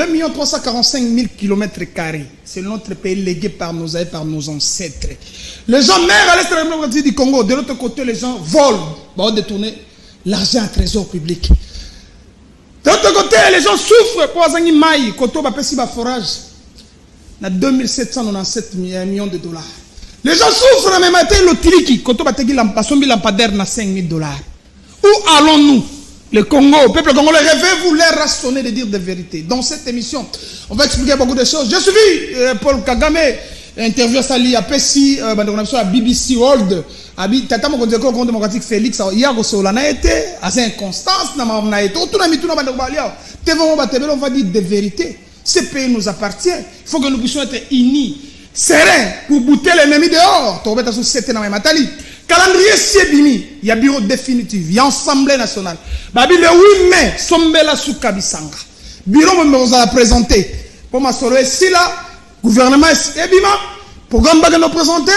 2 345 000 km². C'est notre pays légué par nos aïeux, par nos ancêtres. Les gens meurent à l'est de la République du Congo. De l'autre côté, les gens volent. Pour détourner l'argent à trésor public. De l'autre côté, les gens souffrent pour avoir un maïs. Quand on va passer un forage, on a 2797 millions de dollars. Les gens souffrent, mais maintenant, le quand on va payer un lampadaire à 5 000 $. Où allons-nous? Le Congo, le peuple congolais, rêvez-vous les rassonner de dire des vérités. Dans cette émission, on va expliquer beaucoup de choses. J'ai suivi Paul Kagame, interview à Sali, à Pessi, à BBC World, à Tata Mokonde démocratique Félix, il y a été assez inconstance, on va dire des vérités. Ce pays nous appartient. Il faut que nous puissions être unis, sereins, pour bouter l'ennemi dehors. Calendrier Siebimi, il y a bureau définitif, il y a Assemblée nationale. Babi le 8 mai, Sombela Soukabisanga. Bureau me vous a présenté. Pour ma solo ici là, gouvernement Ebima, programme baga nous présenté,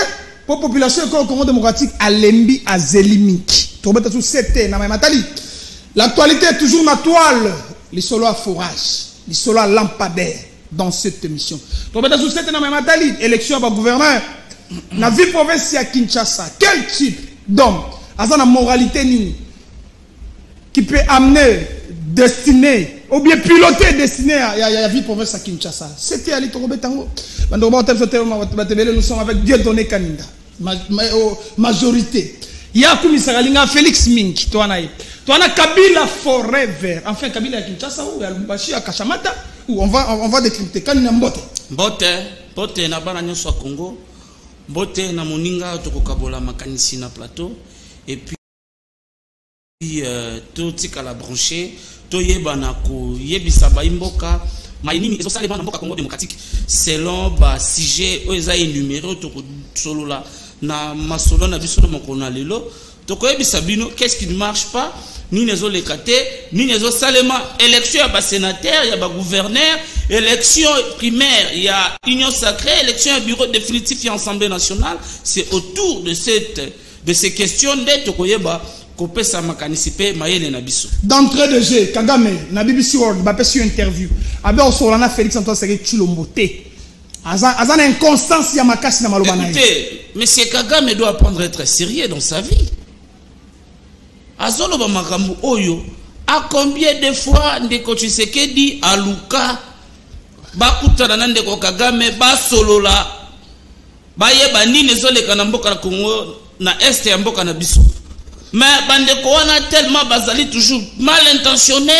pour population Congo démocratique à Lembi à Zelimiki. Tobeta sous 7 na Matali. L'actualité est toujours na toile, les solos à forage, les solos à lampadaire dans cette émission. Tobeta sous 7 na Matali, élection à gouverneur. La ville province à Kinshasa, quel type d'homme a la moralité qui peut amener, destiner, ou bien piloter, destiner à la ville province à Kinshasa? C'était Ali Torobetango. Nous sommes avec Dieu donné Kaninda, majorité. Il y a Komisaralinga Félix Ming, toi on a Kabila Forever. Enfin, Kabila à Kinshasa ou à Lumbashi à Kachamata, où on va décrypter Kanina Mbote. Mbote, Nabana Nyoswa Congo. Bote na moninga tokokabola makanisi na plateau et puis to tika la brancher to yebana ko yebisa ba imboka maini ezo salema na mboka Congo démocratique selon ba sujet oza énuméré to solola na masolo na biso mokona lelo to ko yebisa bino qu'est-ce qui ne marche pas ni nezo lekate ni nezo salema élection ya ba sénateur ya ba gouverneur élection primaire il y a union sacrée élection bureau définitif et assemblée nationale. C'est autour de ces questions d'être koyeba kopesa makanisipe mayele na biso d'entrée de jeu Kagame na BBC World ba pesi interview abe osolana Félix Antoine Tshisekedi Tshilombote azan inconstance ya makasi na maloba na. Écoutez, monsieur Kagame doit apprendre à être sérieux dans sa vie. Azolo ba makambu oyo a combien de fois ndeko Tshisekedi aluka bakutana na ndeko Kagame basolola bayeba nini ezoleka na mboka na Congo na este ya mboka na biso mais bandeko wana tellement bazali toujours mal intentionné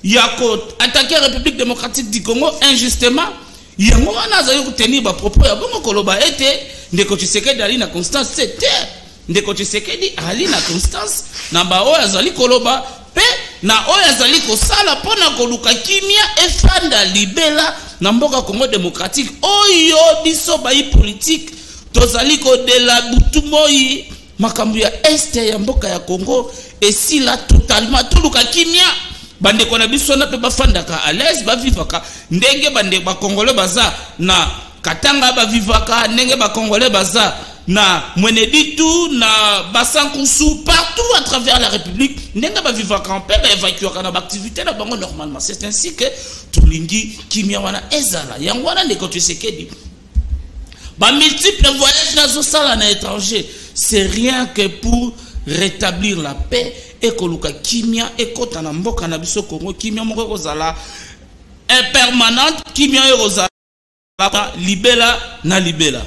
yako attaquer la République démocratique du Congo injustement yango wana azali kutenir ba propos ya bongo koloba ete ndeko Tshisekedi ali na constance c'était ndeko Tshisekedi ali na constance na ba oyo azali koloba pe na oyo azali kosala pona koluka kimia efanda libela na mboka Congo démocratique oyo biso bayi politique tozali ko de la butumoi makambu ya este ya mboka ya Congo et là totalement toluka kimia bande ko na biso na pe bafandaka à l'aise ba vivaka ndenge bande ba congolais baza na Katanga ba vivaka ndenge ba congolais baza na Mweneditu, na Basankusu, partout à travers la République, n'enga ba vivre en paix, ba évacuer kana activité na bango normalement. C'est ainsi que Tulingi Kimiawana Ezala, Yangwana ne Tshisekedi. Ba multiples voyages nazo sala na étranger, c'est rien que pour rétablir la paix et koluka Kimia et kota na mboka na biso Congo Kimia moko kozala impermanente Kimia rozala libela na libela.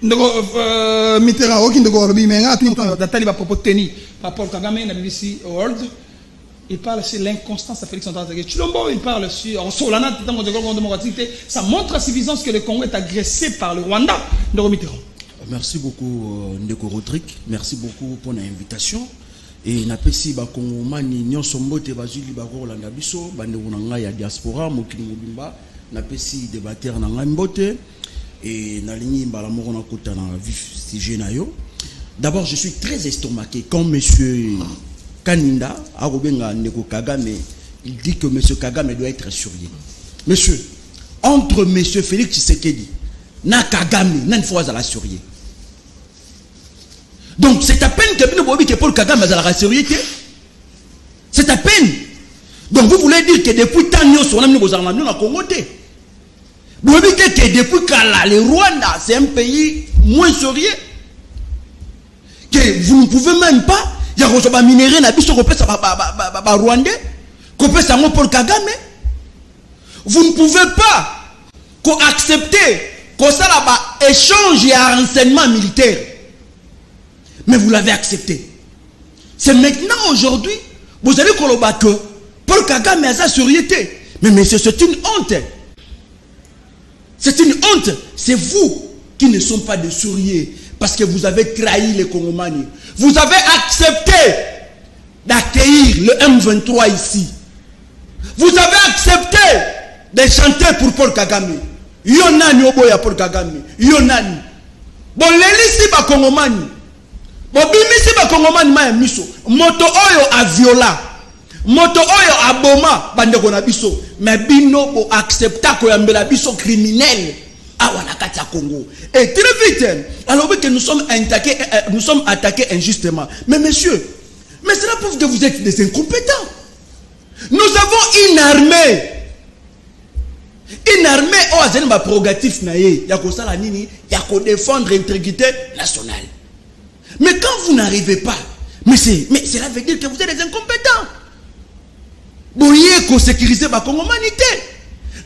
Mitterrand aucun de Gorbi mais datali va propos tenir par Paul Kagame na BBC World. Il parle sur l'inconstance de Félix Antoine Tshilombo, il parle sur Solana démocratique. Ça montre à suffisance que le Congo est agressé par le Rwanda. Mitterrand. Merci beaucoup Ndeko Rodrigue, merci beaucoup pour l'invitation. Et napesi ba Kongomani nyonso mbote bazuli ba Rolanda biso bande unanga ya diaspora mokili mobimba napesi débatteur na ngambote. Et Nalini Balamoro na kota na vif sujet na yo. D'abord, je suis très estomaqué quand monsieur Kaninda Arobenga Ndeko Kagame, il dit que monsieur Kagame doit être surveillé. Monsieur, entre monsieur Félix Tshisekedi na Kagame, n'a une fois à la surveiller. Donc c'est à peine que Paul Kagame a la surveiller. C'est à peine. Donc vous voulez dire que depuis tant on a mis aux armes à Congo. Vous voulez dire que depuis Kala, le Rwanda, c'est un pays moins sérieux. Que vous ne pouvez même pas, il y a des minéraux qui sont rwandais, qui sont pour Kagame. Vous ne pouvez pas accepter que ça là échange et renseignement militaire. Mais vous l'avez accepté. C'est maintenant, aujourd'hui, vous allez que Paul Kagame a sa sérieuté. Mais c'est une honte. C'est une honte. C'est vous qui ne sont pas des sérieux. Parce que vous avez trahi les Congomani. Vous avez accepté d'accueillir le M23 ici. Vous avez accepté de chanter pour Paul Kagame. Yonani oboya Paul Kagame. Yonani. Bon, l'élisi ba Congomani. Bon, bimisi ba Congomani ma miso. Moto oyo a viola. Moto oyo a boma bandeko na biso. Mais bino bo accepta ko yambela biso criminel. À Congo. Et très vite, alors que nous sommes attaqués injustement. Mais monsieur, mais cela prouve que vous êtes des incompétents. Nous avons une armée. Une armée, oh, c'est ma prérogative, il y a que ça la nini, il y a que défendre l'intégrité nationale. Mais quand vous n'arrivez pas, mais cela veut dire que vous êtes des incompétents. Vous voyez qu'on sécurise ma humanité.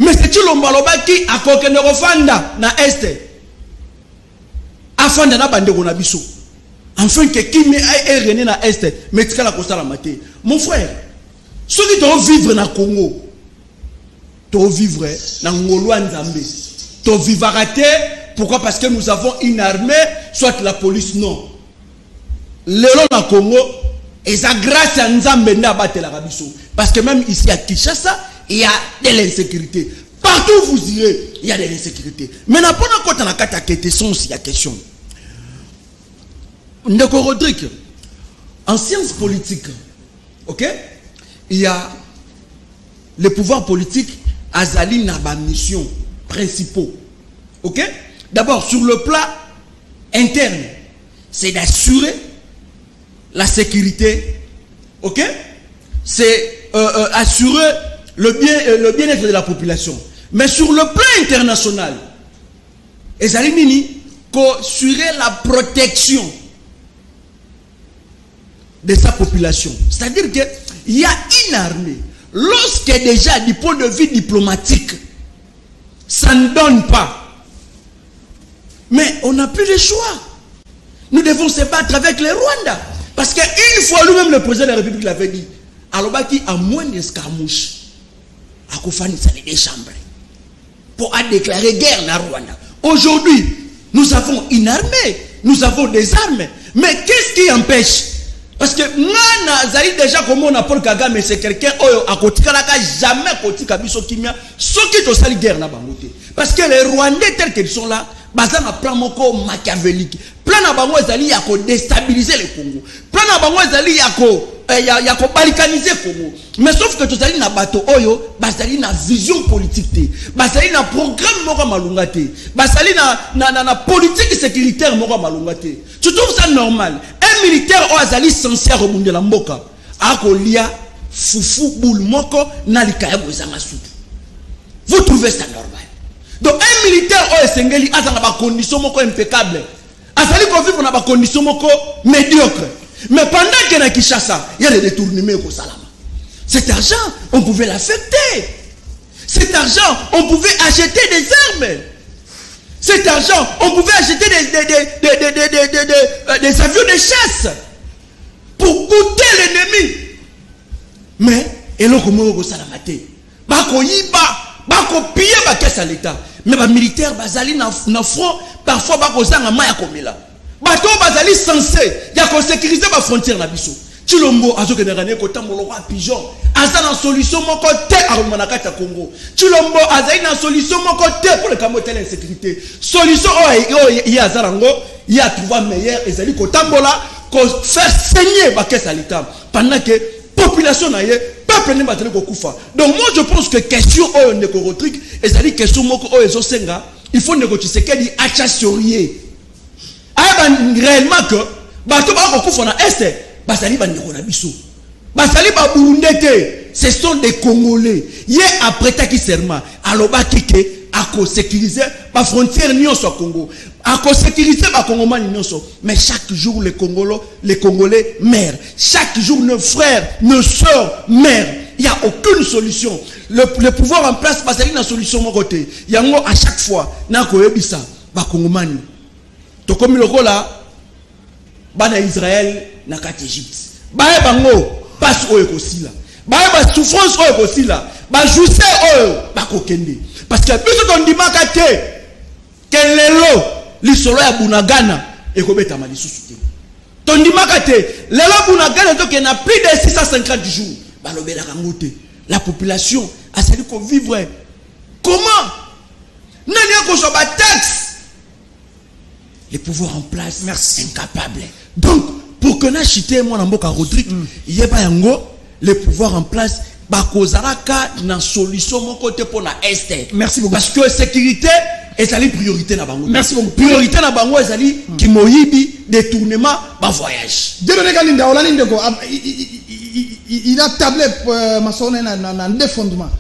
Mais c'est tout le monde qui a coquin refanda na est. Afanda na bande na biso. Enfin que qui me est rené na est. Mais tu la costa la maté. Mon frère, ceux qui doivent vivre na Congo, doivent vivre na Ngolo Nzambe. Doivent vivre raté. Pourquoi? Parce que nous avons une armée, soit la police non. Le long na Congo, et ça grâce à Nzambe na battre la biso. Parce que même ici à Kinshasa, il y a de l'insécurité. Partout où vous irez, il y a de l'insécurité. Maintenant, pendant qu'on a question, il y a question. Ndeko Rodrigue, en sciences politiques, ok, il y a les pouvoirs politiques, Azali n'a pas mission principaux. Ok, d'abord, sur le plan interne, c'est d'assurer la sécurité. Ok, c'est assurer le bien-être de la population. Mais sur le plan international, Ezali Nini, assurer la protection de sa population. C'est-à-dire qu'il y a une armée. Lorsque déjà, du point de vue diplomatique, ça ne donne pas. Mais on n'a plus le choix. Nous devons se battre avec les Rwandais. Parce qu'une fois, lui-même, le président de la République l'avait dit, alors qu'il y a moins d'escarmouches. Akufani ça les chambres pour déclarer guerre à Rwanda. Aujourd'hui, nous avons une armée, nous avons des armes. Mais qu'est-ce qui empêche? Parce que moi, Zali déjà comme on a Paul Kagame, c'est quelqu'un qui a jamais kotika biso kimia, ceux qui ont sali guerre na bangote. Parce que les Rwandais tels qu'ils sont là, bazan a plan moko machiavélique. Plan na bango Zali ya ko déstabiliser le Congo. Plan na bango Zali ya ko balkaniser Congo. Mais sauf que tout ça na bato oyo, bazali na vision politique té. Bazali na programme moko malunga té. Bazali na politique sécuritaire moko malunga té. Tu trouves ça normal? Un militaire o azali censé rebondir la mboka. Ako lia fufu boule moko na likaya bozanga soupe. Vous trouvez ça normal? Donc un militaire o esengeli azanga ba conditions moko impeccable. Azali ko vivre na ba conditions moko médiocre. Mais pendant que na Kinshasa, il y a des détournements au Salama. Cet argent, on pouvait l'affecter. Cet argent, on pouvait acheter des armes. Cet argent, on pouvait acheter des avions de chasse pour goûter l'ennemi. Mais, et là, comment on va mater? Bako yiba, bako piller ba caisse à l'État. Mais les militaires, bazali na front, parfois bako zanga maya komela. Bato bazali censé, il y a qu'on sécuriser ma frontière na biso. Chilombo azo kenerane ko tambolo wa pigeon. Aza na solution moko te a Manakata Congo. Chilombo aza na solution moko te pour le camoter l'insécurité. Solution il y a zarango, il y a trouver meilleur ezali ko tambola ko faire saigner ba caisse à l'État pendant que population na ye peuple ne batele ko kufa. Donc moi je pense que question o ndeko Rodrigue ezali question moko o ezo senga, il faut négocier que dit acha sorier. Réellement que bato ba ko kufa na est basali ba ndeko na biso basali ba burundete ce sont des Congolais. Hier, après Taki Serma, aloba kike, à sécuriser la frontière nyonso Congo, à sécuriser la Congomani nyonso. Mais chaque jour, les Congolais meurent. Chaque jour, nos frères, nos soeurs meurent. Il n'y a aucune solution. Le pouvoir en place, parce qu'il y a une solution de mon côté. Il y a à chaque fois, na koyebisa, ba Congomani. To comme le là, ba Israël, na kat Égypte. Ba bango, passe au ekosila. Ba souffrance au ekosila. Ba jousse au, ba kokende. Parce que biso ton dimaka te, que lelo, l'isolo ya Bunagana, et kobeta ma lisusu te. Ton dimaka te, lelo Bunagana, donc il y a plus de 650 jours. La population a salué qu'on vivre. Comment? Les pouvoirs en place, merci, incapables. Donc, pour que nous chité moi dans Boka Rodrigue, il y a pas les pouvoirs en place. Bakozaraka na solution mon côté pour la Est. Merci beaucoup. Parce que sécurité est la priorité na bango. Merci beaucoup. Priorité na bango est ali qui moyibi détournement ba voyage. Il a tablé ma sonne dans deux fondements.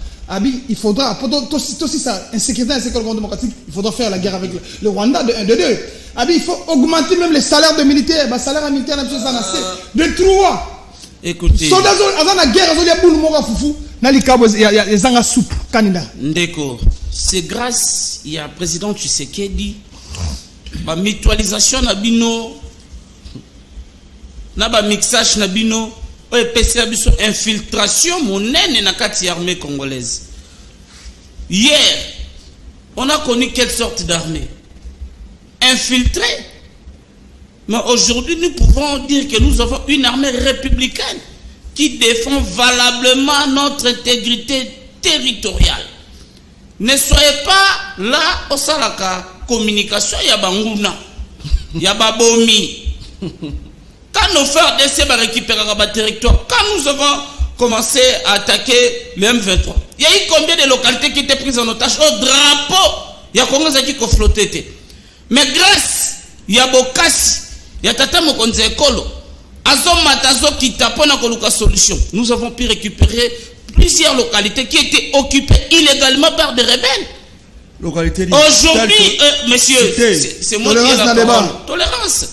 Il faudra, aussi ça, insécurité démocratique, il faudra faire la guerre avec le Rwanda de 1, de 2. Il faut augmenter même les salaires des militaires. Les salaires militaires, de 3. Écoutez. Ndeko, c'est grâce il y a président Tshisekedi, la mutualisation na bino, na ba mixage na bino, infiltration monnaie na kati armée congolaise. Hier, on a connu quelle sorte d'armée? Infiltrée. Mais aujourd'hui, nous pouvons dire que nous avons une armée républicaine qui défend valablement notre intégrité territoriale. Ne soyez pas là au salaka communication yabanguna yababomi. Quand nos frères d'essai va récupérer le territoire, quand nous avons commencé à attaquer le M23, il y a eu combien de localités qui étaient prises en otage au drapeau? Il y a combien qui ont flotté. Mais grâce, il y a Bokassi, il y a Tata Mokonze Ekolo, Azomatazo qui tapent na koluka solution. Nous avons pu récupérer plusieurs localités qui étaient occupées illégalement par des rebelles. Aujourd'hui, monsieur, c'est moi qui ai la parole. Tolérance.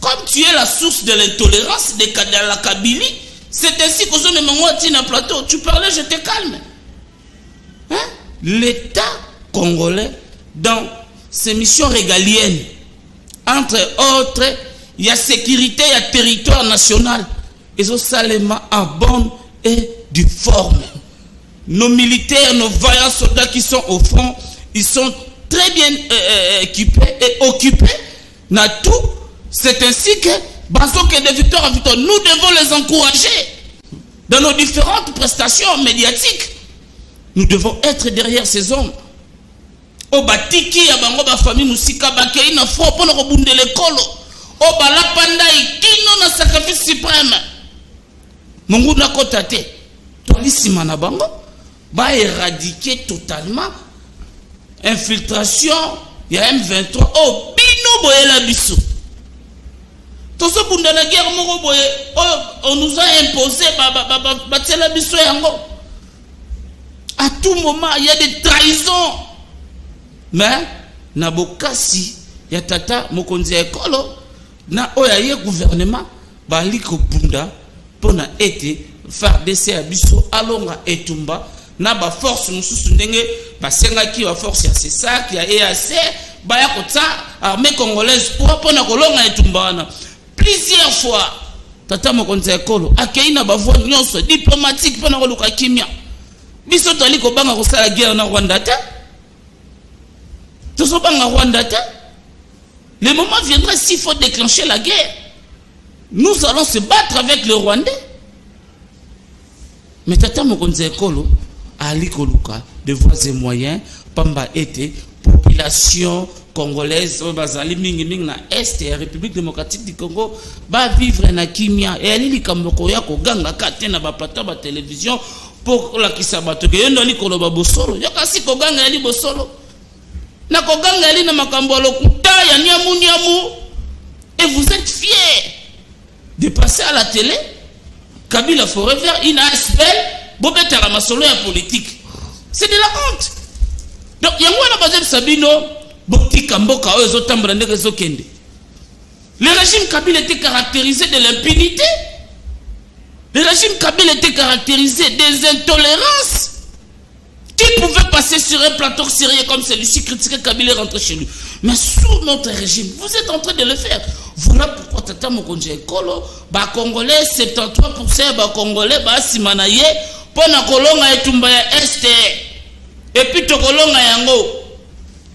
Comme tu es la source de l'intolérance de la Kabylie, c'est ainsi que je me un plateau. Tu parlais, je te calme. Hein? L'État congolais, dans ses missions régaliennes, entre autres, il y a sécurité, il y a territoire national. Ils ont salement en bonne et due forme. Nos militaires, nos vaillants soldats qui sont au front, ils sont très bien équipés et occupés. N'a tout. C'est ainsi que, de victoire en victoire, nous devons les encourager dans nos différentes prestations médiatiques. Nous devons être derrière ces hommes. Au batiki ya bango ba famille musika bakei na fo pour no bunde lekolo. Au bala panda ikino na sacrifice suprême. Mungu na kotate. Tolisima na bango ba éradiquer totalement infiltration ya M23 au bino boyela biso. Tout ce bunde la guerre moko boye on nous a imposé ba tsela biso yango. À tout moment il y a des trahisons. Mais Nabokasi ya Tata Mokonzi Ekolo na oyaye gouvernement bali ko bunda pona été faire décès abiso alonga etumba na ba force mususu ndenge ba senga ki ba force ya CESAC ya EAC ba ya kota armée congolaise pour pona kolonga etumba na plusieurs fois Tata Mokonzi Ekolo akeina ba voix nyonso diplomatique pona koluka kimia biso tali ko banga ko sala guerre na Rwanda ta. Le moment viendra s'il faut déclencher la guerre. Nous allons se battre avec les Rwandais. Mais Tata Mokonzi Ekolo, Ali Koluka, de voies et moyens, Pamba été, population congolaise, Bazali Mingi Mingi na Est et République démocratique du Congo, va vivre na Kimia. Et Ali Likamoko Yako Ganga Katena Bapata ba télévision pour la Kisabato. Yendo Ali Koloba Bosolo. Yakasi Koganga Ali Bosolo. Et vous êtes fiers de passer à la télé Kabila Forever, il a aspect, bobeta la masolo ya politique. C'est de la honte. Donc, il y a un bazem Sabino, botika mboka oyo tambra ndeke zokende. Le régime Kabila était caractérisé de l'impunité. Le régime Kabila était caractérisé des intolérances. Qui pouvait passer sur un plateau sérieux comme celui-ci, critiquer Kabila et rentrer chez lui. Mais sous notre régime, vous êtes en train de le faire. Voilà pourquoi Tata Mokonje Ekolo, ba Congolais, 73% ba Congolais, ba Simanaye, pona kolonga etumba ya este. Et puis tokolonga yango.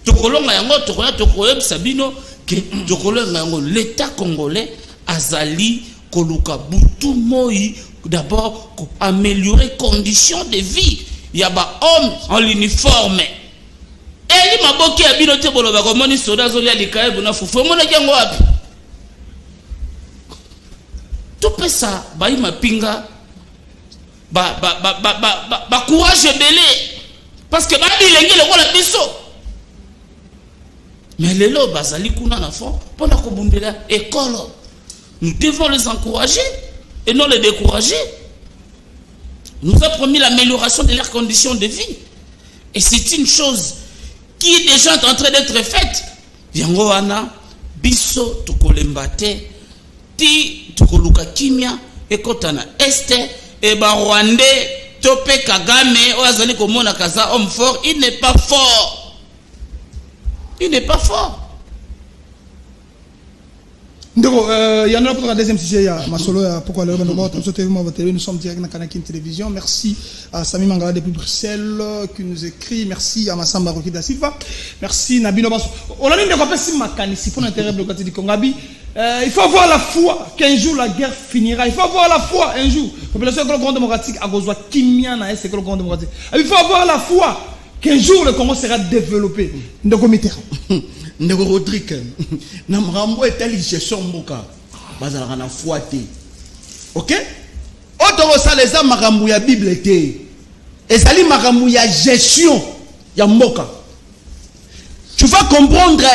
Tokolonga yango, tokoya Sabino, que tokolonga yango, l'État congolais, azali, koluka, butu moi, d'abord, améliorer conditions de vie. Il y a des hommes en l'uniforme. Et il m'a dit que il y a des hommes qui sont en l'uniforme. Tout ça, il m'a pinga. Courage belé. Parce que il y a des biso. Mais les lots, bazali kuna na fond, pendant qu'on bombe là, école. Nous devons les encourager et non les décourager. Nous a promis l'amélioration de leurs conditions de vie. Et c'est une chose qui est déjà en train d'être faite. Yango wana, biso tukolembate, ti tukoluka kimia, ekotana este, et ba Rwandais, tope Kagame, oazali komona kaza homme fort, il n'est pas fort. Il n'est pas fort. Il y en a pour la deuxième sujet, Masolo, pourquoi nous sommes direct dans Kanakin Télévision. Merci à Sami Mangala depuis Bruxelles qui nous écrit. Merci à Massamba Roki da Silva. Merci Nabino Basso. On a mis des copains si Makani, pour l'intérêt de côté du Congabi. Il faut avoir la foi qu'un jour la guerre finira. Il faut avoir la foi un jour. La population écolo démocratique a besoin Kimia na écolo démocratique. Il faut avoir la foi qu'un jour le Congo sera développé. De comité. Ndeko Rodrigue na mrambo etali gestion mboka bazalaka na foi te. OK? Otoko saleza makambo ya Bible te. Ezali makambo ya gestion ya mboka. Tu vas comprendre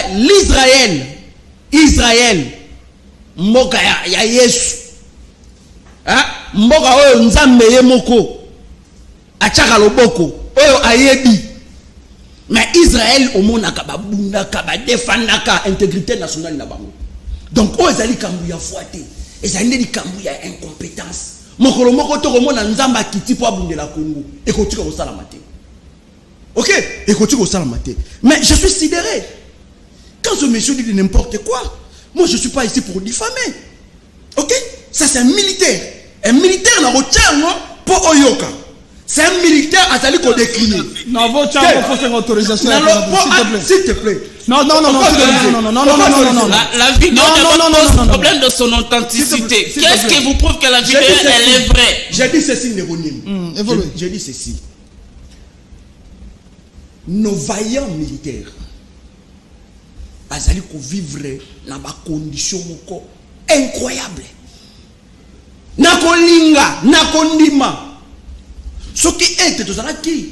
Israël mboka ya Yesu. Hein? Mboka oyo nzambe ye moko achaka loboko oyo ayebi. Mais Israël, au monde, a défendaka intégrité nationale. Donc, oh, ils allaient cambouiller fouetté. Ils allaient cambouiller incompétence. Mokolo moko to komona nzamba kiti po abunde la Congo. Et continue au salamate. OK? Et continue au salamate. Mais je suis sidéré. Quand ce monsieur dit n'importe quoi, moi je ne suis pas ici pour diffamer. OK? Ça c'est un militaire. Un militaire n'a retient pour Oyoka. C'est un militaire à Tali qu'on décrit. Non, votre chambre, il faut faire autorisation. S'il te plaît. Non. La vidéo pose problème de son authenticité. Qu'est-ce qui vous prouve que la vidéo elle est vraie? J'ai dit ceci, Néronyme. J'ai dit ceci. Nos vaillants militaires, ils vivre dans des conditions incroyables. Nakolinga, nakondima. Ce qui est tout ça qui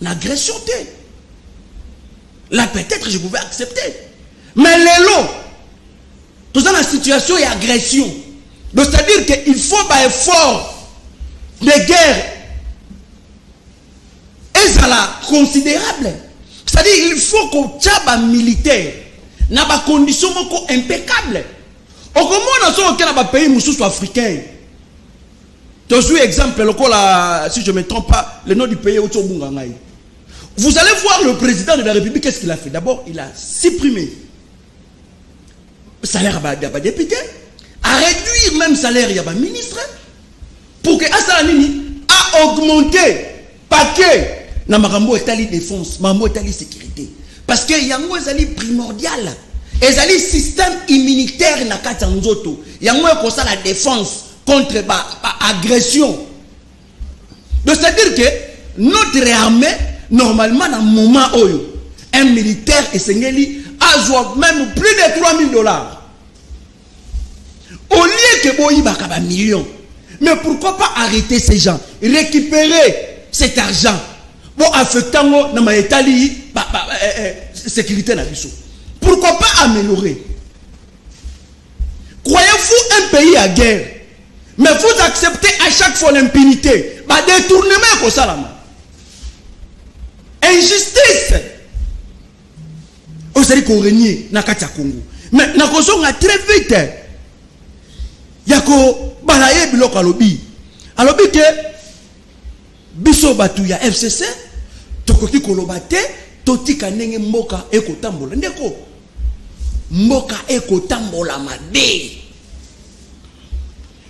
l'agression là peut-être je pouvais accepter, mais les lots tout ça la situation et agression. Donc c'est-à-dire qu'il faut un effort de guerre et ça là considérable. C'est-à-dire il faut qu'on tchabe militaire n'a pas condition impeccable. Au comment on a sur un pays moussous africain. Je suis exemple, si je ne me trompe pas, le nom du pays est Otsobungangaï. Vous allez voir le président de la République, qu'est-ce qu'il a fait? D'abord, il a supprimé le salaire des députés, à réduire même le salaire des ministres, pour que Assalanini a augmenté le paquet dans Marambo Etali Défense, Marambo Etali Sécurité. Parce que Yango est primordial. Et le système immunitaire na Katanzoto. Yango est comme ça la défense contre l'agression. Donc c'est-à-dire que notre armée, normalement, dans un moment où un militaire et Sengeli a joué même plus de $3,000. Au lieu que Boyi Bakaba millions. Mais pourquoi pas arrêter ces gens, récupérer cet argent pour affecter dans ma Italie sécurité na biso. Pourquoi pas améliorer? Croyez-vous un pays à guerre? Mais vous acceptez à chaque fois l'impunité. Bah, détournement comme ça là. Injustice. Vous savez qu'on règne dans le Congo. Mais na kozonga très vite. Yako balaye biloko alobi. Alobi que biso batu ya FCC tokoki koloba te totika ndenge mboka ekotambola. Ndeko mboka ekotambola mabe.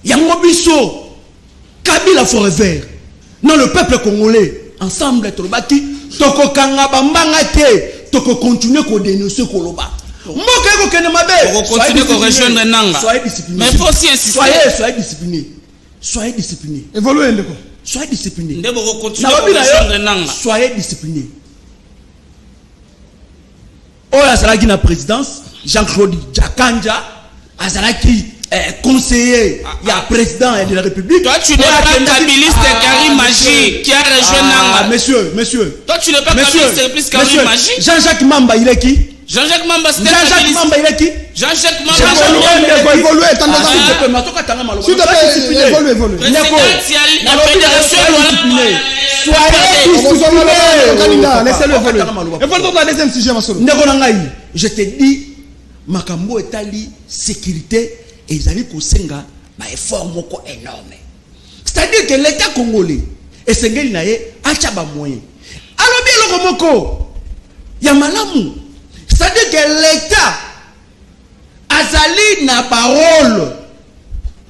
Yango biso Kabila forever. Non, le peuple congolais ensemble tolobaki toko kanga bambanga te toko continuer ko dénoncer koloba. Mboka eko kene mabe. Toko continuer ko rejoindre nanga. Soyez disciplinés. Mais faut aussi insister. Soyez disciplinés. Soyez disciplinés. Évoluez ndeko. Soyez disciplinés. Ndeko ko continuer ko rejoindre nanga. Soyez disciplinés. Oh azalaki na présidence Jean-Claude Jakanja azalaki conseiller il y a président de la République. Toi tu n'es pas kabiliste Karim Maji qui a rejoint Nanga. Monsieur. Toi tu n'es pas kabiliste plus Karim Maji. Jean-Jacques Mamba il est qui? Jean-Jacques Mamba c'est Jean-Jacques Mamba il est qui? Jean-Jacques Mamba il faut évoluer. Je te dis makambo etali sécurité et ils allaient kosenga ba effort moko énorme. C'est-à-dire que l'État congolais et sengeli naye acha ba moyen. Alobi eloko moko ya malamu. C'est-à-dire que l'État azali na parole.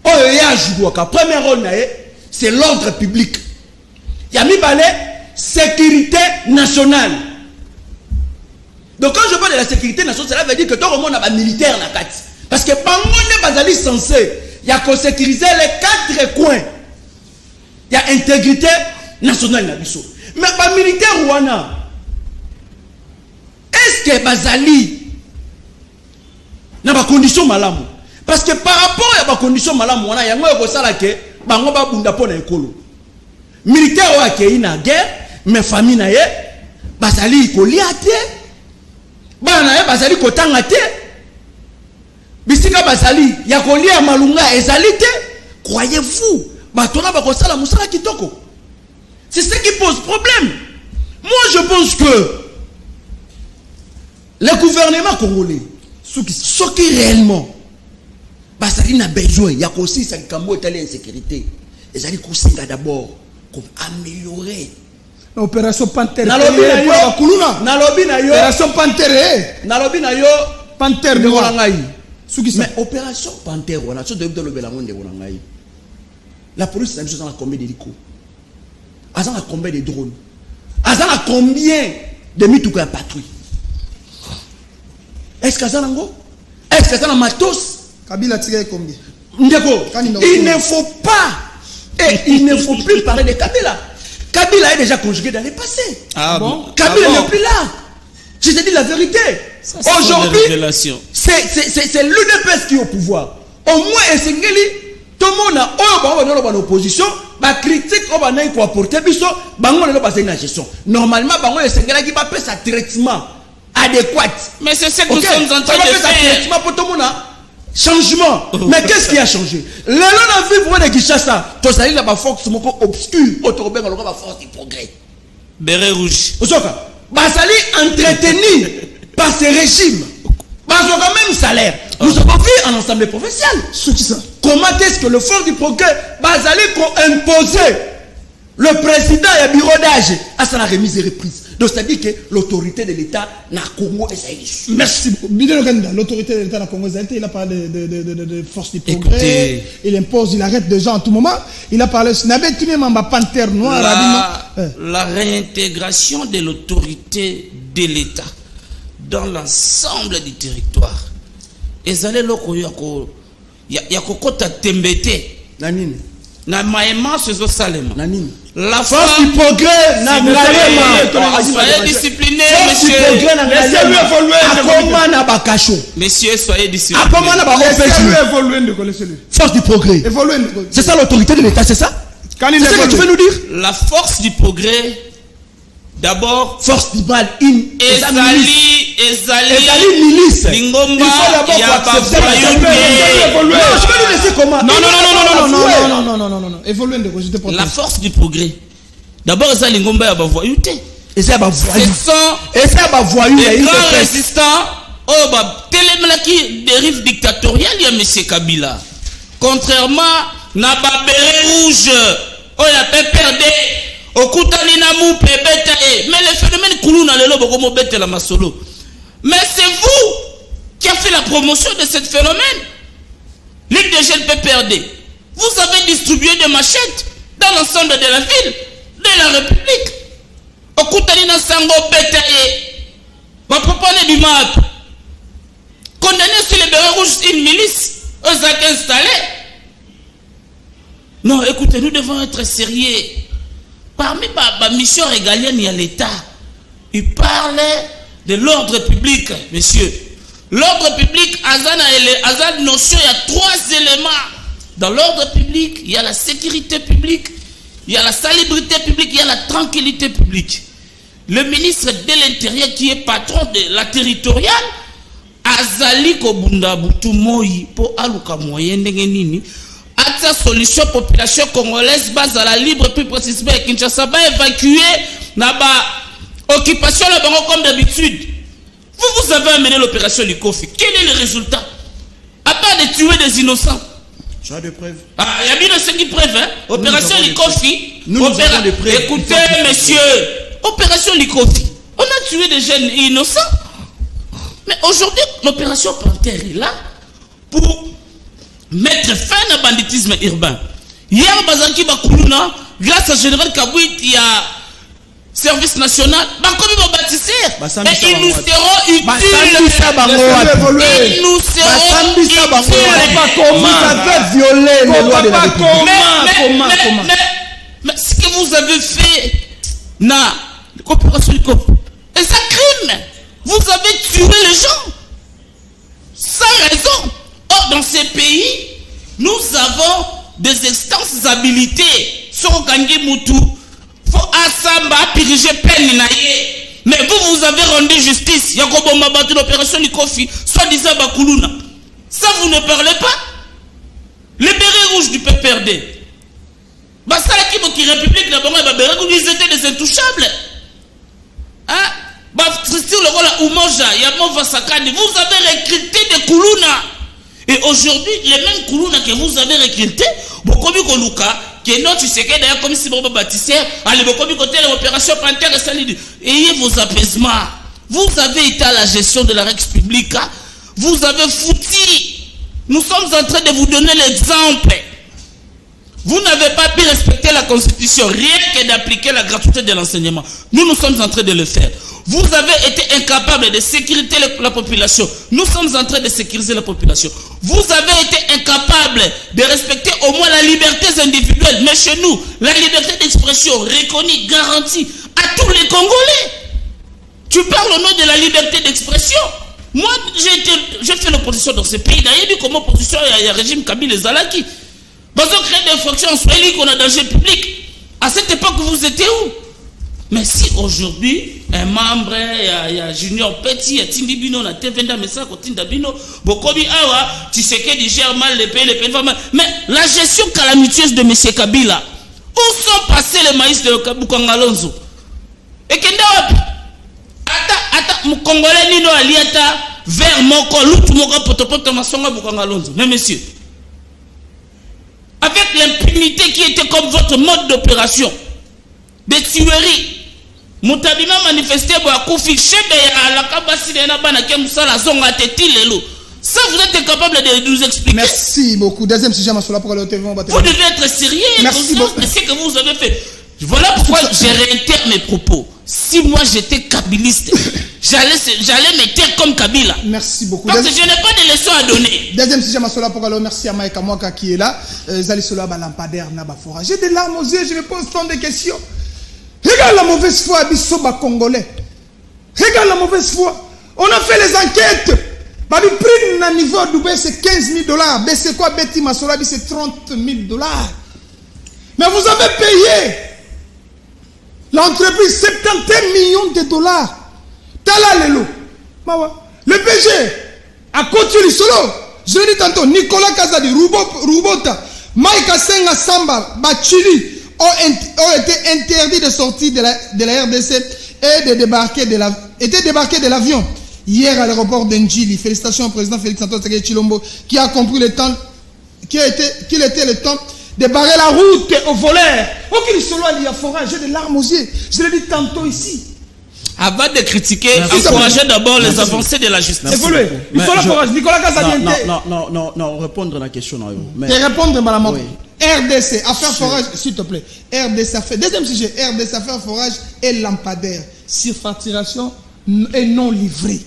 Oyo ya jouaka premier rôle naye c'est l'ordre public. Ya mibale sécurité nationale. Donc quand je parle de la sécurité nationale, cela veut dire que tout le monde a des militaires dans la carte. Parce que Bango n'est pas censé, il y a qu'on sécuriser les 4 coins. Il y a intégrité nationale. Mais pas militaire Rwanda. Est-ce que Bazali n'a pas condition malamu? Parce que par rapport à la condition malamu, il y a un ça que Bango ba bunda pona ekolo. Militaire wa ke ina guerre, mais famille na ye Bazali ko liate. Bana bazali kotanga te bisika bazali ya kolia malunga ezali te. Croyez-vous batona bakosala musala kitoko? C'est ce qui pose problème. Moi je pense que le gouvernement congolais ce qui réellement bazali na besoin ya kosisa kambo etali insécurité ezali kosinga d'abord comme améliorer Opération Panthère. Nalobi na yo. Opération Panthère. Nalobi na yo. Panthère de Wanangai. Mais opération Panthère, on a tout de Belangonde de Wanangai. La police a combien d'hélicos? A combien de drones? A combien de mitouka patrouille? Est-ce que ça nango? Est-ce que ça na matos? Kabila tiré combien? Ndeko. Il ne faut pas et il ne faut plus parler de Kabila. Kabila est déjà conjugué dans le passé. Ah bon? Kabila n'est plus là. Je te dis la vérité. Aujourd'hui, c'est l'UDPS qui est au pouvoir. Au moins, Essengeli, tout le monde a une opposition, la critique, on va apporter, normalement, Essengeli qui va faire sa traitement adéquat. Mais c'est ce que nous sommes en train de faire. Pour tout le monde. Changement. Mais qu'est-ce qui a changé? Les gens ont vu pour les Kinshasa. Tu sais, il y a une force obscure. Autour de la force du progrès. Béret rouge. Basali entretenu par ces régimes. Basali quand même salaire. Nous avons vu en ensemble professionnel. Comment est-ce que le force du progrès Basali imposé le président et le bureau d'âge à sa remise et reprise. Donc c'est-à-dire que l'autorité de l'État n'a Congo et ça est. Merci. L'autorité de l'État n'a Congo, il a parlé de force du progrès. Écoutez, il impose, il arrête des gens à tout moment. Il a parlé Panthère noire. La réintégration de l'autorité de l'État dans l'ensemble du territoire. Et ça allait loko yakokota tembete. Nanine. Na maema ce salema. Nanine. La force du progrès, soyez discipliné, monsieur. Monsieur, soyez discipliné. Force du progrès. C'est ça l'autorité de l'État, c'est ça? C'est ça que tu veux nous dire? La force du progrès D'abord, force tribale une Ezali milice. Lingomba, Il faut d'abord accepter la non, je vais lui laisser comment. Non. Évoluer de rejeter pour la force du progrès. D'abord, ça Lingomba ya bavoyuté. Et ça va voyou. Et ça va voyou. Les grands résistants, oh bah, télémelaki dérive dictatoriale ya monsieur Kabila. Contrairement na babere rouge, oh la PPRD. Mais le phénomène la masolo. Mais c'est vous qui avez fait la promotion de ce phénomène. Ligue des jeunes PPRD. Vous avez distribué des machettes dans l'ensemble de la ville, de la République. Okutalina sango betaye. Va proposer du map. Condamner sur les bérets rouges une milice. Eux ont installé. Non, écoutez, nous devons être sérieux. Parmi ma mission régalienne, il y a l'État. Il parlait de l'ordre public, messieurs. L'ordre public, Azan notion, il y a 3 éléments. Dans l'ordre public, il y a la sécurité publique, il y a la salubrité publique, il y a la tranquillité publique. Le ministre de l'Intérieur, qui est patron de la territoriale, Azali Kobunda Boutumoyi, pour Aluka Moyen Nini, sa solution population congolaise base à la libre plus précisément Kinshasa va évacuer là-bas occupation là comme d'habitude. Vous avez amené l'opération Likofi. Quel est le résultat? À part de tuer des innocents. J'ai des preuves. Ah, il y a bien ce qui preuve, hein? Opération Likofi. Écoutez, messieurs, opération Likofi. On a tué des jeunes innocents. Mais aujourd'hui, l'opération Panthère est là pour mettre fin au banditisme urbain. Hier, Bazanki Bakuluna, grâce à Général Kabouit, il y a service national, comme ils vont baptiser. Et ils nous seront utiles. Ils nous seront utiles. Vous avez violé les lois de la République. Mais ce que vous avez fait, na coopération du COP, c'est un crime. Vous avez tué les gens sans raison. Or, dans ces pays, nous avons des instances habilitées. Sokangi Moutou, faut Asamba piriger peine naïe. Mais vous avez rendu justice. Yakobo Mabatu, l'opération Likofi, soi-disant Bakuluna. Ça, vous ne parlez pas. Les bérets rouges du PPRD. Basta qui République d'abord, ils étaient des intouchables. Hein? Vous avez recruté des Koulouna. Et aujourd'hui, les mêmes Koulouna que vous avez recrutés, Bokobi Koluka, qui est notre secrétaire d'ailleurs comme si Bobo Baptiste, allez Bokobi côté de l'opération Panthère et Salidi. Ayez vos apaisements. Vous avez été à la gestion de la République. Vous avez foutu. Nous sommes en train de vous donner l'exemple. Vous n'avez pas pu respecter la Constitution, rien que d'appliquer la gratuité de l'enseignement. Nous sommes en train de le faire. Vous avez été incapable de sécuriser la population. Nous sommes en train de sécuriser la population. Vous avez été incapable de respecter au moins la liberté individuelle. Mais chez nous, la liberté d'expression reconnue, garantie à tous les Congolais. Tu parles au nom de la liberté d'expression. Moi, j'ai fait l'opposition dans ce pays. D'ailleurs, comme opposition, il y a le régime Kabila et Zalaki. Parce qu'on crée des fonctions en Swahili qu'on a danger public. À cette époque, vous étiez où? Mais si aujourd'hui, un membre, il y a Junior Petit, il y a Tindibino, il y a Tevenda Messako, Tindabino, Bokobi Awa, tu sais qu'il gère mal les pays, mais la gestion calamiteuse de M. Kabila, où sont passés les maïs de Bukangalonzo? Et Kendawapi? Ata, Congolais Nino Aliata, vers Moko, Loutou Moka, Potopoto, Masonga, Bukangalonzo. Mais messieurs, avec l'impunité qui était comme votre mode d'opération, des tueries, Moutabima manifesté à Koufi, Chebe à la Kabasi de Nabana Kemsala Zonga Teti Lelo. Ça, vous êtes incapable de nous expliquer. Merci beaucoup. Deuxième sujet, Massola, pour le TV. Vous devez être sérieux. Merci beaucoup. De ce que vous avez fait. Voilà pourquoi je réitère mes propos. Si moi j'étais kabiliste, j'allais me taire comme Kabila. Merci beaucoup. Parce que je n'ai pas de leçons à donner. Deuxième sujet, Massola, pour le merci à Maïka Mwaka qui est là. Zali Sola, Balampader, Nabafora. J'ai des larmes aux yeux, je me pose tant de questions. Regarde la mauvaise foi, Bissoba Congolais. Regarde la mauvaise foi. On a fait les enquêtes. Babi prix na niveau Dubaï c'est 15 000 $. Mais c'est quoi Betty Massola, c'est 30 000 $. Mais vous avez payé l'entreprise 71 de dollars. Tala lelo. Le PG a continué solo. Je l'ai dit tantôt, Nicolas Kazadi, Rubota, Mike Asenga Samba, Bachili ont été interdits de sortir de la RDC et de débarquer de l'avion. Hier à l'aéroport d'Ndjili, félicitations au président Félix Antoine Tshisekedi Tshilombo qui a compris le temps, qu'il était le temps de barrer la route aux voleurs. Aucun solo il y a forage, j'ai des larmes aux yeux. Je l'ai dit tantôt ici. Avant de critiquer, encourager d'abord les avancées de la justice. Évoluez. Il faut la forage. Nicolas Kazadi. Non, répondre à la question. Et répondre, madame. Oui. RDC, affaire forage, s'il te plaît. RDC, affaire. Deuxième sujet, RDC, affaire forage et lampadaire. Surfacturation et non livré.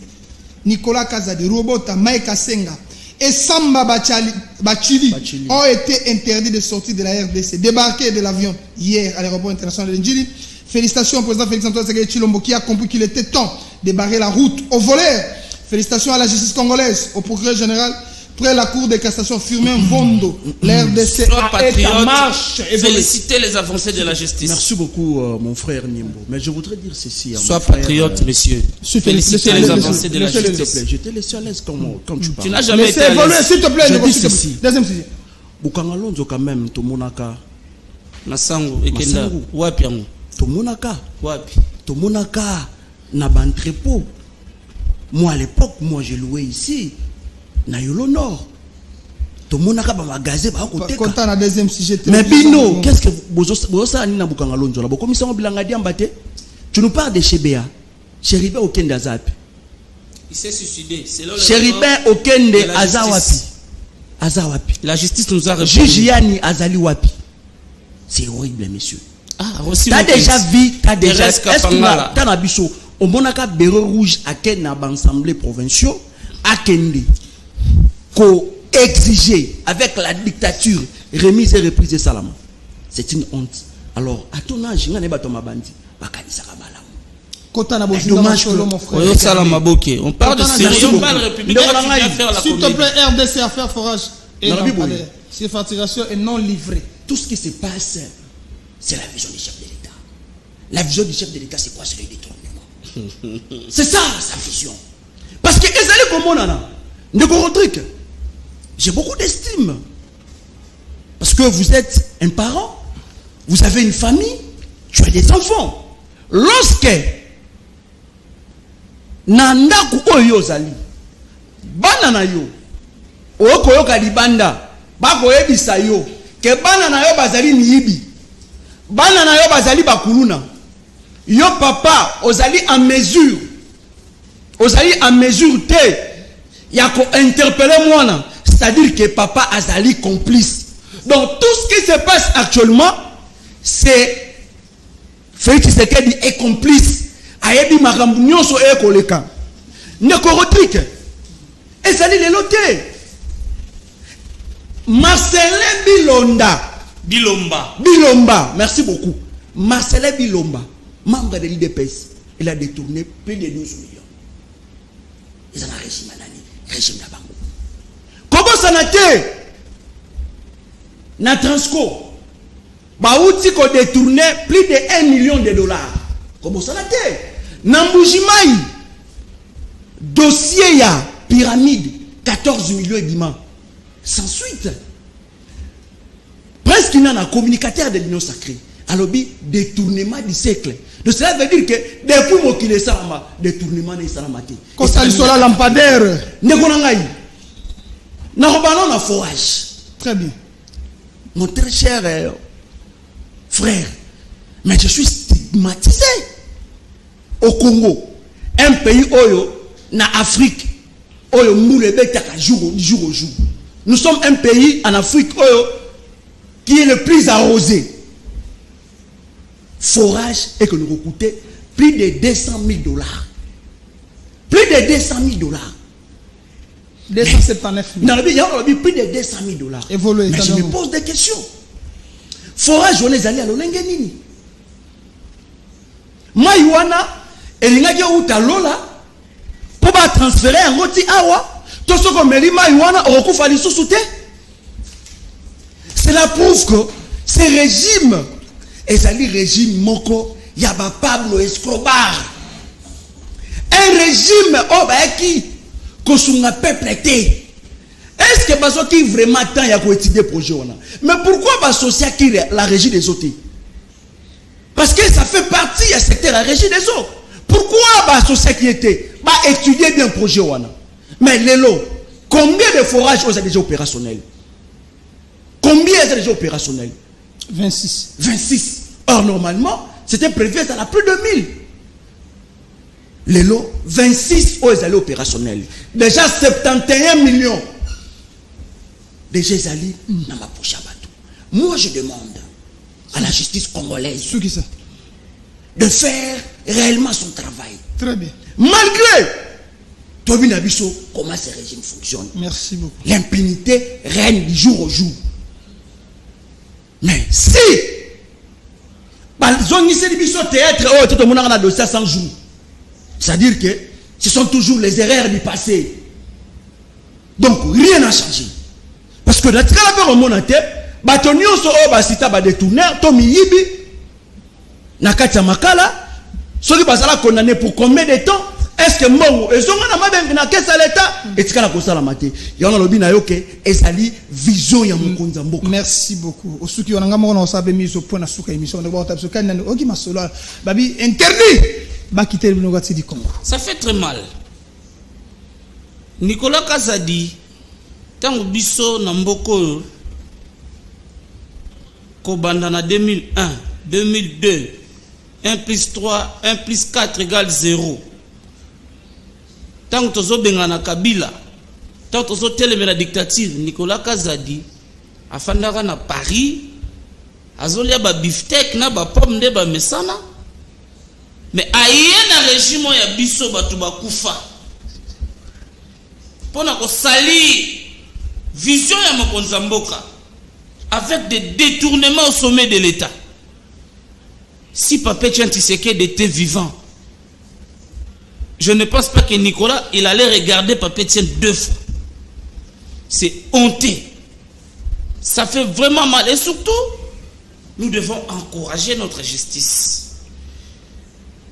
Nicolas Kazadi, Robota, Mike Asenga et Samba Bachili ont été interdits de sortir de la RDC, débarqués de l'avion hier à l'aéroport international de Ndjili. Félicitations au président Félix Antoine Tshisekedi Tshilombo qui a compris qu'il était temps de barrer la route aux voleurs. Félicitations à la justice congolaise, au procureur général, près la cour de cassation Firmin Vondo. La RDC est en marche. Féliciter les avancées de la justice. Merci beaucoup, mon frère Nimbo. Mais je voudrais dire ceci. Sois patriote, monsieur. Féliciter les avancées de la justice. Je te laisse à l'aise quand tu parles. Tu n'as jamais été évolué, s'il te plaît. Je dis ceci. Deuxième sujet. Bukangalonzo quand même, Tomonaka. Nasango, Ekenda. Wapiango. Tomonaka. Wapi. Tomonaka. N'ab'entrepôt. Moi, à l'époque, je louais ici. Na Yolo Nord. Tomonaka ba magasin ba côté. Content na deuxième sujet. Mais Bino, qu'est-ce que bozosa ni na Bukangalonzo là? Bo commission bilanga diambate. Tu nous parles de Chebea. Chéribé Okende Azapi. Il s'est suicidé. Chéribé Okende Azawapi. Azawapi. La justice nous a répondu. Jujiani Azali Wapi. C'est horrible, messieurs. T'as déjà vu, t'as déjà. Est-ce que t'as nabiso au monaka béret rouge à Ken na assemblée provinciaux à Kende ko exiger avec la dictature remise et reprise de Salama. C'est une honte. Alors à ton âge, il y a des bâtons bandi. Dommage on parle de sérieux, on parle républicain. S'il te plaît, RDC affaire forage et surfacturation et non livré. Tout ce qui se passe, c'est la vision du chef de l'État. La vision du chef de l'État, c'est quoi? C'est le détournement. C'est ça sa vision. Parce que comme on a j'ai beaucoup d'estime. Parce que vous êtes un parent, vous avez une famille, tu as des enfants. Lorsque Nandaku oyo zali bana na yo okoyoka libanda bakoyebisa yo ke bana na yo bazali miyibi, bana na yo bazali bakuluna, yo papa ozali en mesure te ya ko interpeller mwana, c'est-à-dire que papa azali complice. Donc tout ce qui se passe actuellement, c'est Félix Tshisekedi est complice. Ayebi makambu nyonso ekoleka. Nekorotrique. Et ça dit les lotés. Marcelin Bilomba. Merci beaucoup. Marcelin Bilomba, membre de l'IDPS, il a détourné plus de 12 millions. Ils ont un régime d'Abango. Comment ça n'a été? Na Transco. Baouti ko détourné plus de 1 million de dollars. Comment ça n'a été? Nambujimai. Dossier ya pyramide 14 millions et dimanche. Sans suite. Presque il y a un communicateur de l'Union sacrée. Alors, détournement du siècle. Donc cela veut dire que depuis mon qu'il est salama, détournement n'est salama. Quand ça lui sera lampadaire. Negonangaï. N'a na forage. Très bien. Mon très cher frère, mais je suis stigmatisé. Au Congo, un pays oyo, na Afrique, oyo moulebe taka jour au jour. Nous sommes un pays en Afrique oyo qui est le plus arrosé. Forage et que nous coûtait plus de 200 000 dollars. Plus de 200 000 dollars. 279 000. Non, il y a plus de 200 000 dollars. Mais je me pose des questions. Forage, on est allé à l'Olengenini. Maïwana, et il y a eu lola pour transférer un roti awa. Tout ce qu'on met Maïwana, on recouvre les sous-soutés. Cela prouve que ces régimes, et ça dit régime Moko, Yaba Pablo Escobar, un régime oh bah qui kosunga peuple était. Est-ce que baso qui vraiment temps ya ko étudier projet on a? Mais pourquoi associer qui la régie des autres? Parce que ça fait partie du secteur la régie des autres. Pourquoi associer qui était bah étudier bien projet on a? Mais Lelo, combien de forages ont déjà opérationnels? Combien est déjà opérationnel? 26. 26. Or normalement, c'était prévu à la plus de 1000. Les lots, 26 ont été opérationnels. Déjà 71 millions. Déjà ils allaient dans ma poche à bateau. Moi je demande à la justice congolaise de faire réellement son travail. Très bien. Malgré Tobi Nabiso, comment ce régime fonctionne. Merci beaucoup. L'impunité règne du jour au jour. Mais si ils ont initié le théâtre, tout le monde a dossier 100 jours. C'est-à-dire que ce sont toujours les erreurs du passé. Donc rien n'a changé. Parce que dans le cas où on a été, Batonio so basita ba détourner, Tomi Yibi, Nakata Makala, ceux qui sont condamnés pour combien de temps? Est-ce que moi, ils sont dans caisse à l'État? Et tu as la maté. Il y a un lobby nayoke, et ça dit vision ya mukonza mboka. Merci beaucoup. Au souki on a ngamo sabe mise au point na suka émission de bota parce que nan ogi masolo babi interdit ba quitter le Nogati du Congo. Ça fait très mal. Nicolas Kazadi tango biso na mboko ko banda na 2001, 2002, 1 plus 3, 1 plus 4 égale 0. Tant que tu as Kabila, tant que tu as la dictature, Nicolas Kazadi, a fait à Paris, a fait ba biftec, na ba pomme de ba mesana. Mais aïe na régime ya biso batu ba kufa. Pona ko sali vision ya mokonza mboka avec des détournements au sommet de l'État. Si Papé Tshisekedi était vivant, je ne pense pas que Nicolas, il allait regarder Papé Tien 2 fois. C'est honteux. Ça fait vraiment mal. Et surtout, nous devons encourager notre justice.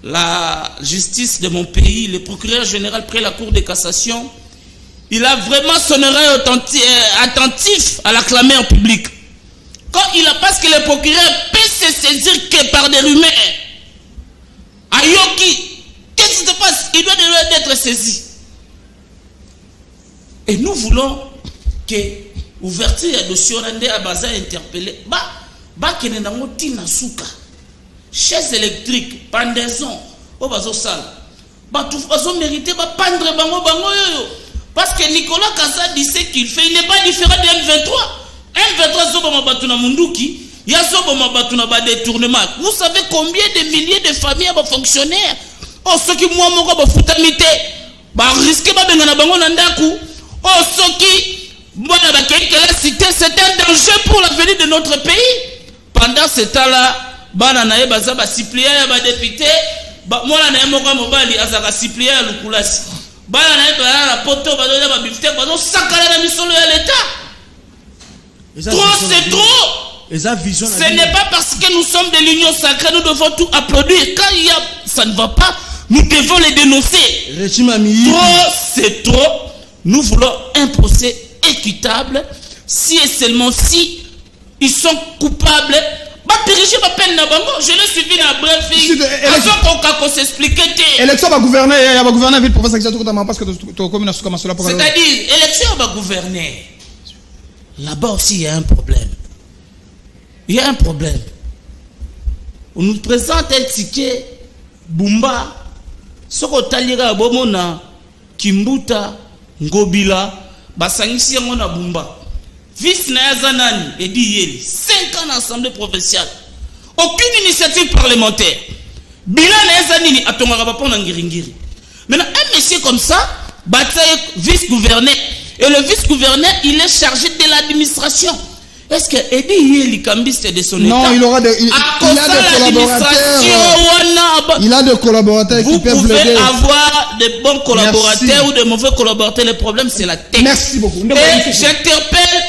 La justice de mon pays, le procureur général près la Cour de cassation, il a vraiment son oreille attentif à la clameur publique. Quand il a, parce que le procureur peut se saisir que par des rumeurs. Ayoki. Qu'est-ce qui se passe? Il doit être saisi. Et nous voulons que l'ouverture de dossier à Baza interpellé. Chaise électrique, pendaison, au bazo sale. Tout façon mérité pendre bango yo. Parce que Nicolas Kazadi dit ce qu'il fait, il n'est pas différent de M23. M23 Zobama Batuna Munduki, il y a Zobama Batuna ba détournement. Vous savez combien de milliers de familles ont fonctionnaires? Oh, ceux qui moi mon gars foutamité, bah risquer ba bengana bango nandaku. Oh, ceux qui moi la cité, c'est un danger pour l'avenir de notre pays. Pendant ce temps-là, bana nae baza ba supplier ba député, ba moi la nae moka mobali azaka supplier lukulasi. Bana nae ba la poto ba donner ba biftek ba sakala na misolo ya l'État. Trop c'est trop. Ce n'est pas parce que nous sommes de l'union sacrée, nous devons tout applaudir. Quand il y a, ça ne va pas, nous devons les dénoncer. Trop, c'est trop. Nous voulons un procès équitable. Si et seulement si ils sont coupables, je l'ai suivi dans la briefing. Avant s'expliquer. Élection va gouverner, il va gouverner vite pour faire ça parce que tu communes sur comme cela. C'est-à-dire, élection va gouverner. Là-bas aussi, il y a un problème. Il y a un problème. On nous présente un ticket Bumba, Soko Talira Bomona, Kimbuta, Ngobila, Basangisi Yamona Bumba. Vice Nazanani et Diyeli, 5 ans d'assemblée provinciale. Aucune initiative parlementaire. Bilan Nazanini a ton rapport Nangiringiri. Maintenant, un monsieur comme ça, bataille vice-gouverneur. Et le vice-gouverneur, il est chargé de l'administration. Est-ce que Edi Yeli cambiste de son état? Non, il aura des collaborateurs. Il a des collaborateurs qui peuvent l'aider. Vous pouvez avoir de bons collaborateurs ou de mauvais collaborateurs. Le problème, c'est la tête. Merci beaucoup. Et j'interpelle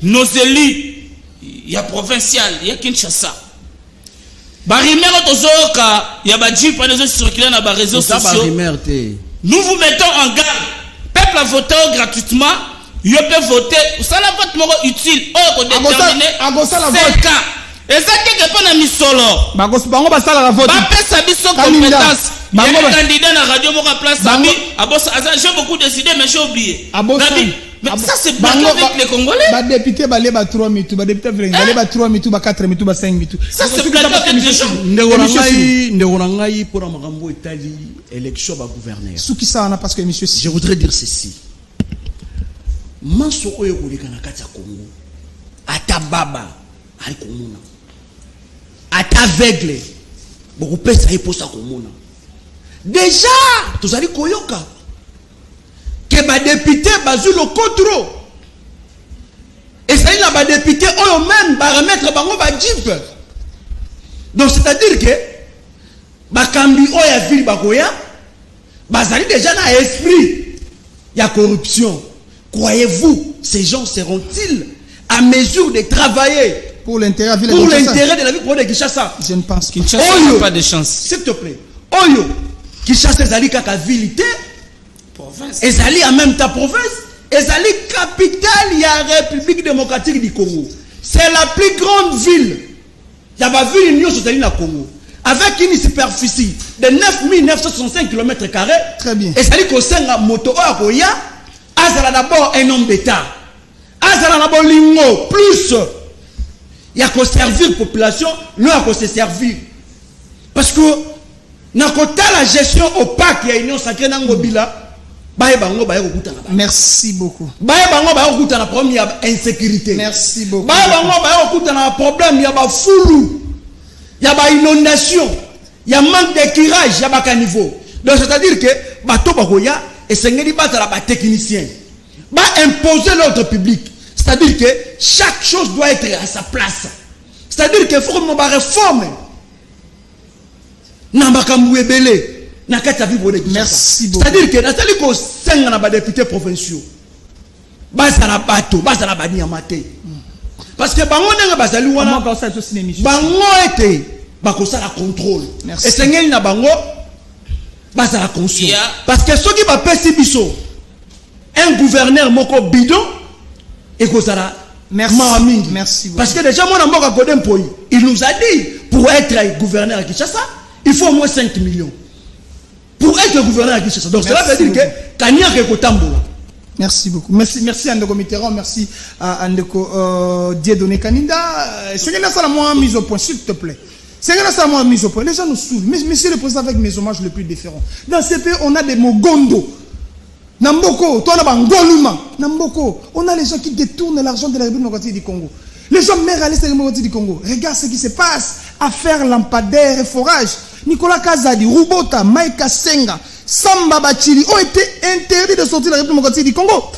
nos élus. Il y a provincial, il y a Kinshasa. Barimero tozoka, il y a badji pas des circuler dans les réseaux sociaux. nous vous mettons en garde. Peuple a voté gratuitement. Il peut voter. Ça la vote moro utile. Oh, déterminé. 5 ans. Et ça quelque pas na misolo. Bango basala la vote. Ba pesa biso compétence. Il y a un candidat dans la radio moro place Sami. J'ai beaucoup décidé mais j'ai oublié. Mais ça c'est pas avec les Congolais. Ba député balé ba 3 mitu, ba député balé ba 3 mitu, ba 4 mitu, ba 5 mitu. Ça c'est pas avec les gens. Ndegorangai pour amagambo etali élection ba gouverneur. Souki ça on a parce que monsieur. Je voudrais dire ceci. Manso oyo koleka na kati ya Congo. Ata baba ali komona. Ata aveugle. Beaucoup pesa iposa komona. Déjà, tous allez koyoka. Que ba député bazu le contrôle. Et ça il a ba député eux même ba remettre bango ba jip. Donc c'est-à-dire que ba kambi oya ville ba koya bazali déjà na esprit il y a corruption. Croyez-vous ces gens seront-ils à mesure de travailler pour l'intérêt de la vie pour de Kinshasa? Je ne pense qu'il Kinshasa n'a pas de chance. S'il te plaît. Oyo Kinshasa ezali kaka ville te. Ezali en même temps province. Ezali capitale de la République démocratique du Congo. C'est la plus grande ville. Il y a une ville union sociale au Congo. Avec une superficie de 9965 km². Très bien. Ezali kosenga moto oya koya. Azala d'abord un homme d'État. Azala d'abord lingo plus. Il y a qu'à servir la population, nous il y a qu'à se servir. Parce que dans la gestion opaque, il y a une sacrée dans Mobila. Merci beaucoup. Il y a insécurité. Merci beaucoup. Il y a problème, il y a foulou. Il y a inondation. Il y a manque d'éclairage, il y a niveau. Donc c'est-à-dire que bateau bagoya et sengeli bazala ba technicien. Ba imposer l'ordre public. C'est-à-dire que chaque chose doit être à sa place. C'est-à-dire qu'il faut qu'on réforme. Merci beaucoup. C'est-à-dire que Nathalie ko senga na ba députés provinciaux. Bazala bato, bazala bani amate. Parce que bango nanga bazali wana bango ete bakosa la contrôle. Et sengeli na bango bazala conscient. Parce que ceux qui va pesi biso un gouverneur moko bidon et kozala merci. Parce que déjà, il nous a dit, pour être gouverneur à Kinshasa, il faut au moins 5 millions. Pour être gouverneur à Kinshasa. Donc cela veut dire que Kanya Kekotambola. Merci beaucoup. Merci Andeko Mitterrand, merci à Andeko Dieudonné Kaninda. C'est que ça la mise au point, s'il te plaît. C'est que ça la mise au point. Les gens nous suivent. Monsieur le Président, avec mes hommages le plus différents. Dans ces pays, on a des Mogondo. Namboko, toi là-bas, Namboko, on a les gens qui détournent l'argent de la République démocratique du Congo. Les gens mèrent à l'Est de la République du Congo. Regarde ce qui se passe. Affaire lampadaire et forage. Nicolas Kazadi, Rubota, Maïka Senga, Samba Bachili ont été interdits de sortir de la République démocratique du Congo.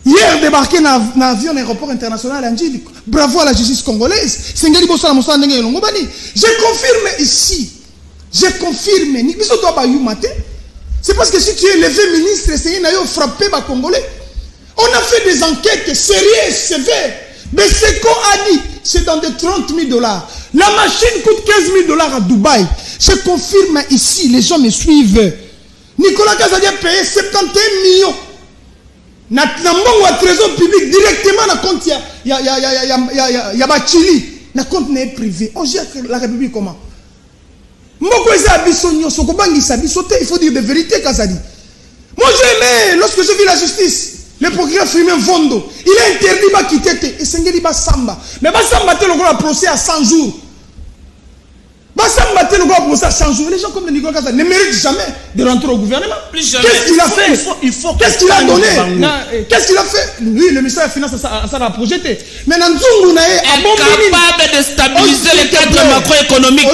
Hier, débarqué dans l'avion aéroport international à Ndjili. Bravo à la justice congolaise. Je confirme ici. Je confirme. C'est parce que si tu es levé ministre, c'est une frappé par Congolais. On a fait des enquêtes sérieuses, sévères. Mais ce qu'on a dit, c'est dans des 30 000 $. La machine coûte 15 000 $ à Dubaï. Je confirme ici, les gens me suivent. Nicolas Kazadi a payé 71 millions. Na mbongo trésor public directement na compte ya Bachili. Na compte n'est privé. On gère la République comment? Il faut dire de vérité, Kazadi. Moi j'ai aimé, lorsque j'ai vu la justice, le procureur Firmin Vondo, il a interdit de quitter. Et c'est un Samba. Mais Samba a procès à 100 jours. Samba a procès à 100 jours. Les gens comme le Nicolas Kazadi ne méritent jamais de rentrer au gouvernement. Qu'est-ce qu'il a fait? Qu'est-ce qu'il a donné? Qu'est-ce qu'il a fait? Lui, le ministère des Finances, ça l'a projeté. Mais Nzungu est capable de stabiliser le cadre macroéconomique.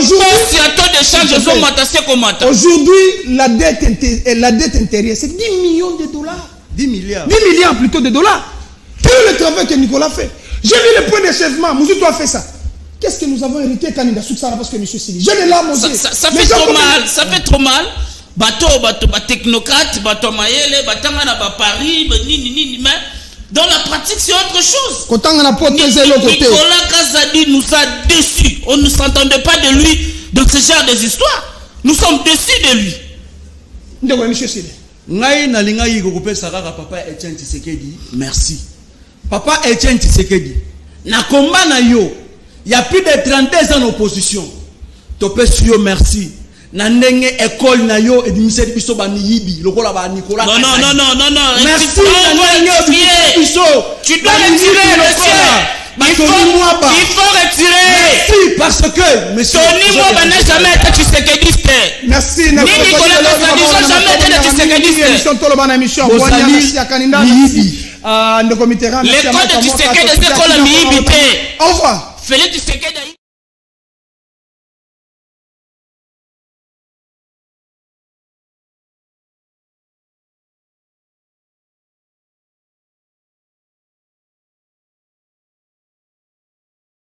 Aujourd'hui, la dette intérieure, c'est 10 millions de dollars. 10 milliards plutôt de dollars. Quel est le travail que Nicolas fait? J'ai vu le point d'achèvement. Mouzoutou a fait ça. Qu'est-ce que nous avons hérité Kanida Souksara parce que M. Sili? Je l'ai là, mon Dieu. Ça fait trop mal. Ça fait trop mal. Bateau, technocrate, bateau Mayele, Batangana, Paris, mais dans la pratique, c'est autre chose. Nicolas Kazadi nous a déçus. On ne s'entendait pas de lui dans ce genre des histoires. Nous sommes déçus de lui. ndeko ya monsieur Sile. Ngai na linga yi ko pesa kaka papa Etienne Tshisekedi. Merci. Papa Etienne Tshisekedi. Na combat na yo, il y a plus de 32 ans d'opposition. Topé sur merci. Na ndenge école na yo et ministère biso ba niyibi lokola ba Nicolas. Non. Merci. Tu dois retirer monsieur. Il faut retirer. Merci parce que monsieur Tony Moba n'a jamais été Tshisekediste. Merci. Ni Nicolas Kasadi jamais été Tshisekediste. Émission Tolobana émission. Merci à Kaninda. L'école de Tshisekedi des écoles Miyibi. Au revoir. Félix Tshisekedi